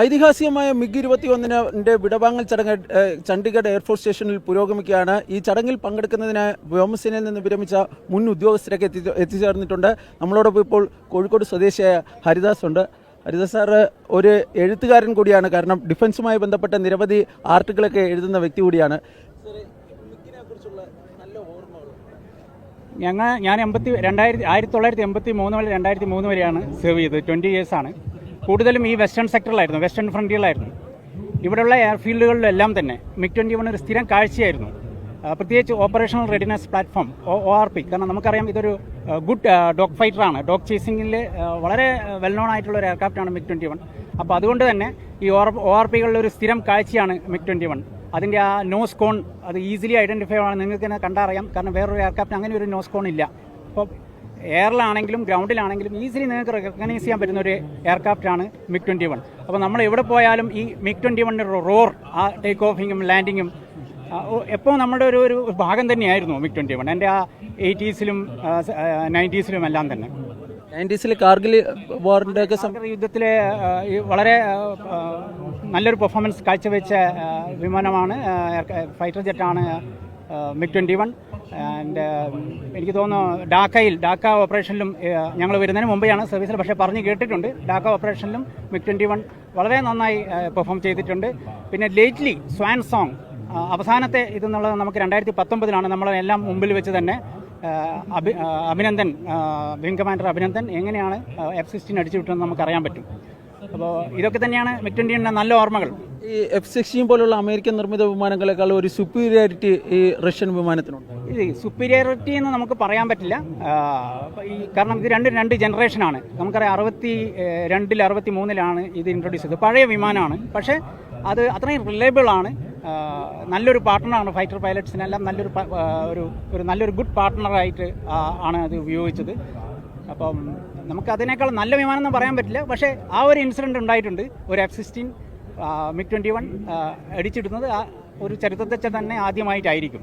ഐതിഹാസികമായ MiG 21ന്റെ വിടവാങ്ങൽ ചടങ്ങ് Chandigarh air force സ്റ്റേഷനിൽ പുരോഗമിക്കുകയാണ്. ഈ ചടങ്ങിൽ പങ്കെടുക്കുന്നതിന് വ്യോമസേനയിൽ നിന്ന് വിരമിച്ച മുൻ ഉദ്യോഗസ്ഥരൊക്കെ എത്തിച്ചേർന്നിട്ടുണ്ട്. നമ്മളോടൊപ്പം ഇപ്പോൾ കോഴിക്കോട് സ്വദേശിയായ ഹരിദാസ് ഉണ്ട്. ഹരിദാസ് സാറ് ഒരു എഴുത്തുകാരൻ കൂടിയാണ്, കാരണം ഡിഫൻസുമായി ബന്ധപ്പെട്ട നിരവധി ആർട്ടിക്കിളൊക്കെ എഴുതുന്ന വ്യക്തി കൂടിയാണ്. ഞാൻ 1983 മുതൽ 2003 വരെയാണ് സെർവ് ചെയ്തത്. 20 ഇയേഴ്സാണ്. കൂടുതലും ഈ വെസ്റ്റേൺ സെക്ടറിലായിരുന്നു, വെസ്റ്റേൺ ഫ്രണ്ടിയറിലായിരുന്നു. ഇവിടെയുള്ള എയർഫീൽഡുകളിലെല്ലാം തന്നെ മിഗ് 21 ഒരു സ്ഥിരം കാഴ്ചയായിരുന്നു. പ്രത്യേകിച്ച് ഓപ്പറേഷണൽ റെഡിനെസ് പ്ലാറ്റ്ഫോം ORP. കാരണം നമുക്കറിയാം ഇതൊരു ഗുഡ് ഡോഗ് ഫൈറ്ററാണ്. ഡോഗ് ചേസിങ്ങിൽ വളരെ വെൽ നോൺ ആയിട്ടുള്ള ഒരു എയർക്രാഫ്റ്റാണ് മിഗ് 21. അപ്പോൾ അതുകൊണ്ട് തന്നെ ഈ ORPകളിലെ ഒരു സ്ഥിരം കാഴ്ചയാണ് മിഗ് 21. അതിൻ്റെ ആ നോസ് കോൺ അത് ഈസിലി ഐഡൻറ്റിഫൈ ആണ്, നിങ്ങൾക്ക് തന്നെ കണ്ടറിയാം. കാരണം വേറൊരു എയർക്രാഫ്റ്റ് അങ്ങനെ ഒരു നോസ് കോൺ ഇല്ല. അപ്പോൾ എയറിലാണെങ്കിലും ഗ്രൗണ്ടിലാണെങ്കിലും ഈസിലി നിങ്ങൾക്ക് റെക്കഗ്നൈസ് ചെയ്യാൻ പറ്റുന്ന ഒരു എയർക്രാഫ്റ്റാണ് മിഗ് 21. അപ്പോൾ നമ്മൾ എവിടെ പോയാലും ഈ മിഗ് 21 റോർ, ആ ടേക്ക് ഓഫിങ്ങും ലാൻഡിങ്ങും എപ്പോൾ നമ്മുടെ ഒരു ഭാഗം തന്നെയായിരുന്നു മിഗ് 21. എൻ്റെ ആ 80s-ലും 90s-ലും എല്ലാം തന്നെ. 90s കാർഗിൽ വാറിൻ്റെ യുദ്ധത്തിലെ വളരെ നല്ലൊരു പെർഫോമൻസ് കാഴ്ചവെച്ച വിമാനമാണ്, ഫൈറ്റർ ജെറ്റാണ് മിഗ് 21. ആൻഡ് എനിക്ക് തോന്നുന്നു ഡാക്ക ഓപ്പറേഷനിലും ഞങ്ങൾ വരുന്നതിന് മുമ്പെയാണ് സർവീസിൽ, പക്ഷേ പറഞ്ഞ് കേട്ടിട്ടുണ്ട് ഡാക്ക ഓപ്പറേഷനിലും മിഗ് 21 വളരെ നന്നായി പെർഫോം ചെയ്തിട്ടുണ്ട്. പിന്നെ ലേറ്റ്ലി സ്വാൻ സോങ് അവസാനത്തെ ഇതെന്നുള്ളത് നമുക്ക് 2019-ലാണ് നമ്മളെല്ലാം മുമ്പിൽ വെച്ച് തന്നെ അഭിനന്ദൻ, വിംഗ് കമാൻഡർ അഭിനന്ദൻ എങ്ങനെയാണ് F-16 അടിച്ചു വിട്ടതെന്ന് നമുക്കറിയാൻ പറ്റും. അപ്പോൾ ഇതൊക്കെ തന്നെയാണ് മിഗ് 21 നല്ല ഓർമ്മകൾ. ഈ F-16 പോലുള്ള അമേരിക്കൻ നിർമ്മിത വിമാനങ്ങളെക്കാൾ ഒരു സുപ്പീരിയോറിറ്റി ഈ റഷ്യൻ വിമാനത്തിനുണ്ട്. ഇത് സുപ്പീരിയോറിറ്റി എന്ന് നമുക്ക് പറയാൻ പറ്റില്ല. കാരണം ഇത് രണ്ട് ജനറേഷനാണ്. നമുക്കറിയാം 62-ൽ 63-ലാണ് ഇത് ഇൻട്രൊഡ്യൂസ് ചെയ്തത്. പഴയ വിമാനമാണ്, പക്ഷേ അത് അത്രയും റിലയബിൾ ആണ്. നല്ലൊരു പാർട്ട്ണറാണ് ഫൈറ്റർ പൈലറ്റ്സിനെല്ലാം. നല്ലൊരു ഗുഡ് പാർട്ട്ണറായിട്ട് ആണ് അത് ഉപയോഗിച്ചത്. അപ്പം നമുക്ക് അതിനേക്കാൾ നല്ല വിമാനം എന്ന് പറയാൻ പറ്റില്ല, പക്ഷേ ആ ഒരു ഇൻസിഡൻറ്റ് ഉണ്ടായിട്ടുണ്ട്. ഒരു F-16 മിഗ് 21 അടിച്ചിടുന്നത് ഒരു ചരിത്രത്തെ തന്നെ ആദ്യമായിട്ടായിരിക്കും.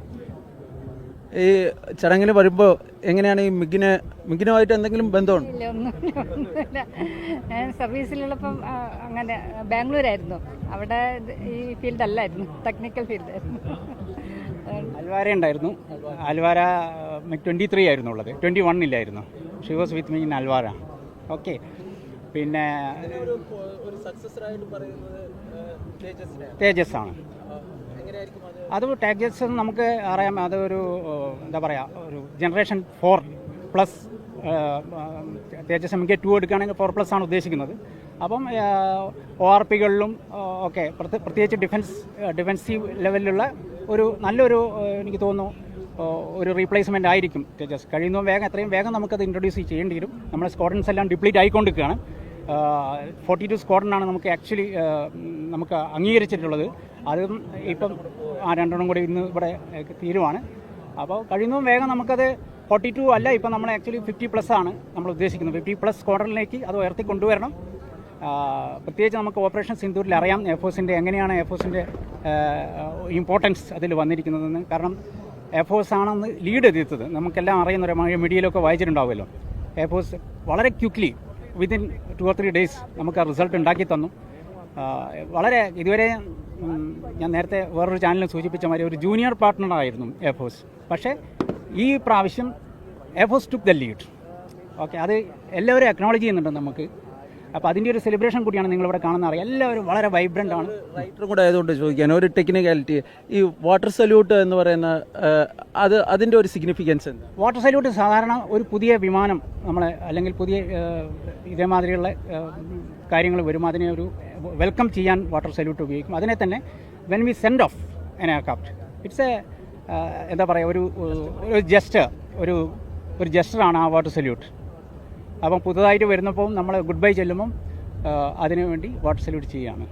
ഈ ചടങ്ങിൽ വരുമ്പോൾ എങ്ങനെയാണ് ഈ മിഗിനുമായിട്ട് എന്തെങ്കിലും ബന്ധമുണ്ട്? ഒന്നുമില്ല. ഞാൻ സർവീസിലുള്ളപ്പം അങ്ങനെ ബാംഗ്ലൂരായിരുന്നു. അവിടെ ഈ ഫീൽഡ് അല്ലായിരുന്നു, ടെക്നിക്കൽ ഫീൽഡായിരുന്നു. അൽവാര ഉണ്ടായിരുന്നു. അൽവാര മിഗ് 23 ആയിരുന്നു ഉള്ളത്, 21 ഇല്ലായിരുന്നു. She was with me in അൽവാര. ഓക്കെ. പിന്നെ തേജസ് ആണ്. അത് തേജസ് നമുക്ക് അറിയാം, അതൊരു എന്താ പറയുക, ഒരു ജനറേഷൻ 4+. തേജസ് MK 2 എടുക്കുകയാണെങ്കിൽ 4+ ആണ് ഉദ്ദേശിക്കുന്നത്. അപ്പം ORPകളിലും ഒക്കെ പ്രത്യേകിച്ച് ഡിഫൻസീവ് ലെവലിലുള്ള ഒരു നല്ലൊരു, എനിക്ക് തോന്നുന്നു ഒരു റീപ്ലേസ്മെൻ്റ് ആയിരിക്കും തേജസ്. കഴിയുന്നതും എത്രയും വേഗം നമുക്കത് ഇൻട്രൊഡ്യൂസ് ചെയ്യേണ്ടി വരും. നമ്മുടെ സ്ക്വാഡ്രൻസ് എല്ലാം ഡിപ്ലീറ്റ് ആയിക്കൊണ്ടിരിക്കുകയാണ്. 42 സ്ക്വാഡ്രനാണ് നമുക്ക് ആക്ച്വലി നമുക്ക് അംഗീകരിച്ചിട്ടുള്ളത്. അതും ഇപ്പം 2 കൂടി ഇന്ന് ഇവിടെ തീരുവാണ്. അപ്പോൾ കഴിയുന്നതും വേഗം നമുക്കത് 42 അല്ല, ഇപ്പം നമ്മൾ ആക്ച്വലി 50+ ആണ് നമ്മൾ ഉദ്ദേശിക്കുന്നത്. 50+ സ്ക്വാഡ്രനിലേക്ക് അത് ഉയർത്തി കൊണ്ടുവരണം. പ്രത്യേകിച്ച് നമുക്ക് ഓപ്പറേഷൻ സിന്ദൂരിൽ അറിയാം എങ്ങനെയാണ് എയർഫോഴ്സിൻ്റെ ഇമ്പോർട്ടൻസ് അതിൽ വന്നിരിക്കുന്നതെന്ന്. കാരണം എയർഫോഴ്സ് ആണെന്ന് ലീഡ് ചെയ്തത് നമുക്കെല്ലാം അറിയുന്ന മീഡിയയിലൊക്കെ വായിച്ചിട്ടുണ്ടാവുമല്ലോ. എയർഫോഴ്സ് വളരെ ക്വിക്ക്ലി വിതിൻ 2 or 3 days നമുക്ക് ആ റിസൾട്ട് ഉണ്ടാക്കി തന്നു. വളരെ ഇതുവരെ ഞാൻ നേരത്തെ വേറൊരു ചാനലിൽ സൂചിപ്പിച്ച മാതിരി ഒരു ജൂനിയർ പാർട്ട്ണറായിരുന്നു എയർഫോഴ്സ്. പക്ഷേ ഈ പ്രാവശ്യം air force took the lead. Okay, അത് എല്ലാവരും അക്നോളജ് ചെയ്യുന്നുണ്ട് നമുക്ക്. അപ്പോൾ അതിൻ്റെ ഒരു സെലിബ്രേഷൻ കൂടിയാണ് നിങ്ങളിവിടെ കാണുന്ന അറിയാം. എല്ലാവരും വളരെ വൈബ്രൻ്റ് ആണ്. റൈറ്ററും കൂടെ ആയതുകൊണ്ട് ചോദിക്കാൻ ഒരു ടെക്നിക്കാലിറ്റി, ഈ വാട്ടർ സല്യൂട്ട് എന്ന് പറയുന്ന അതിൻ്റെ ഒരു സിഗ്നിഫിക്കൻസ് എന്താ? വാട്ടർ സല്യൂട്ട് സാധാരണ ഒരു പുതിയ വിമാനം അല്ലെങ്കിൽ പുതിയ ഇതേമാതിരിയുള്ള കാര്യങ്ങൾ വരുമ്പോൾ അതിനെ ഒരു വെൽക്കം ചെയ്യാൻ വാട്ടർ സല്യൂട്ട് ഉപയോഗിക്കും. അതിനെ തന്നെ when we send off N aircraft, it's എന്താ പറയുക, ഒരു ജസ്റ്ററാണ് ആ വാട്ടർ സല്യൂട്ട്. അപ്പം പുതുതായിട്ട് വരുന്നപ്പോൾ നമ്മൾ ഗുഡ് ബൈ ചെല്ലുമ്പം അതിനു വേണ്ടി വാട്ടർ സല്യൂട്ട് ചെയ്യുകയാണ്.